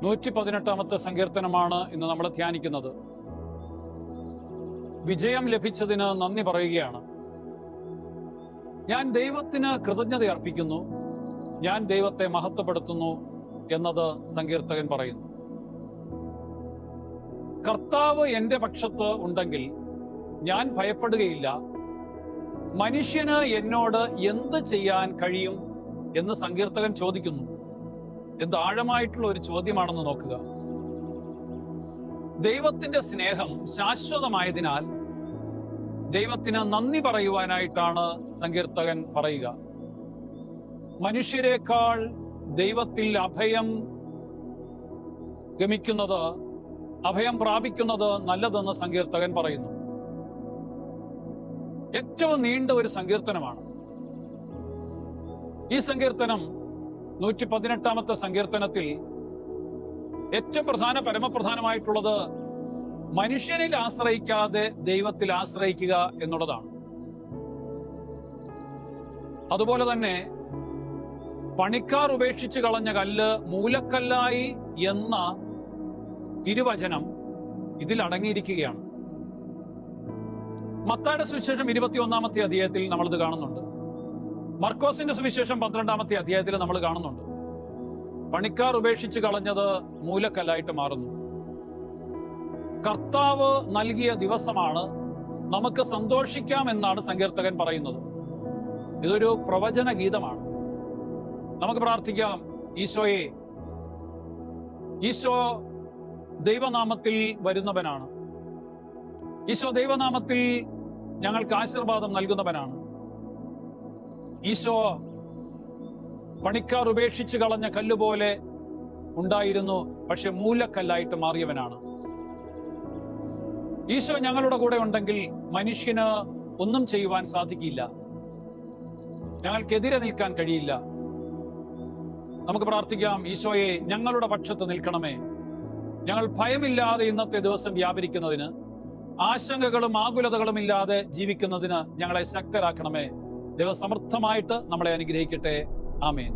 118 സങ്കീർത്തനമാണ് ഇന്ന് നമ്മൾ ധ്യാനിക്കുന്നത്. വിജയം ലഭിച്ചതിന് നന്ദി പറയുകയാണ്. ഞാൻ ദൈവത്തിന് കൃതജ്ഞത അർപ്പിക്കുന്നു, ഞാൻ ദൈവത്തെ മഹത്വപ്പെടുത്തുന്നു എന്നത് സങ്കീർത്തകൻ പറയുന്നു. കർത്താവ് എൻ്റെ പക്ഷത്ത് ഉണ്ടെങ്കിൽ ഞാൻ ഭയപ്പെടുകയില്ല. മനുഷ്യന് എന്നോട് എന്ത് ചെയ്യാൻ കഴിയും എന്ന് സങ്കീർത്തകൻ ചോദിക്കുന്നു. എന്ത് ആഴമായിട്ടുള്ള ഒരു ചോദ്യമാണെന്ന് നോക്കുക. ദൈവത്തിന്റെ സ്നേഹം ശാശ്വതമായതിനാൽ ദൈവത്തിന് നന്ദി പറയുവാനായിട്ടാണ് സങ്കീർത്തകൻ പറയുക. മനുഷ്യരെക്കാൾ ദൈവത്തിൽ അഭയം പ്രാപിക്കുന്നത് നല്ലതെന്ന് സങ്കീർത്തകൻ പറയുന്നു. ഏറ്റവും നീണ്ട ഒരു സങ്കീർത്തനമാണ് ഈ സങ്കീർത്തനം. 118 സങ്കീർത്തനത്തിൽ ഏറ്റവും പരമപ്രധാനമായിട്ടുള്ളത് മനുഷ്യനിൽ ആശ്രയിക്കാതെ ദൈവത്തിൽ ആശ്രയിക്കുക എന്നുള്ളതാണ്. അതുപോലെ തന്നെ പണിക്കാർ ഉപേക്ഷിച്ച് കളഞ്ഞ കല്ല് മൂലക്കല്ലായി എന്ന തിരുവചനം ഇതിൽ അടങ്ങിയിരിക്കുകയാണ്. മത്തായിയുടെ സുവിശേഷം 21-ാമത്തെ അധ്യായത്തിൽ നമ്മളിത് കാണുന്നുണ്ട്. മർക്കോസിന്റെ സുവിശേഷം 12-ാമത്തെ അധ്യായത്തിൽ നമ്മൾ കാണുന്നുണ്ട്. പണിക്കാർ ഉപേക്ഷിച്ച് കളഞ്ഞത് മൂലക്കല്ലായിട്ട് മാറുന്നു. കർത്താവ് നൽകിയ ദിവസമാണ്, നമുക്ക് സന്തോഷിക്കാം എന്നാണ് സങ്കീർത്തകൻ പറയുന്നത്. ഇതൊരു പ്രവചന ഗീതമാണ്. നമുക്ക് പ്രാർത്ഥിക്കാം. ഈശോ ദൈവനാമത്തിൽ വരുന്നവനാണ്. ഈശോ ദൈവനാമത്തിൽ ഞങ്ങൾക്ക് ആശീർവാദം നൽകുന്നവനാണ്. ഈശോ പണിക്കാർ ഉപേക്ഷിച്ച് കളഞ്ഞ കല്ലുപോലെ ഉണ്ടായിരുന്നു, പക്ഷെ മൂലക്കല്ലായിട്ട് മാറിയവനാണ്. ഈശോ ഞങ്ങളുടെ കൂടെ ഉണ്ടെങ്കിൽ മനുഷ്യന് ഒന്നും ചെയ്യുവാൻ സാധിക്കില്ല, ഞങ്ങൾക്കെതിരെ നിൽക്കാൻ കഴിയില്ല. നമുക്ക് പ്രാർത്ഥിക്കാം. ഈശോയെ, ഞങ്ങളുടെ പക്ഷത്ത് നിൽക്കണമേ. ഞങ്ങൾ ഭയമില്ലാതെ ഇന്നത്തെ ദിവസം വ്യാപരിക്കുന്നതിന്, ആശങ്കകളും ആകുലതകളും ഇല്ലാതെ ജീവിക്കുന്നതിന് ഞങ്ങളെ ശക്തരാക്കണമേ. ദൈവം സമൃദ്ധമായിട്ട് നമ്മളെ അനുഗ്രഹിക്കട്ടെ. ആമേൻ.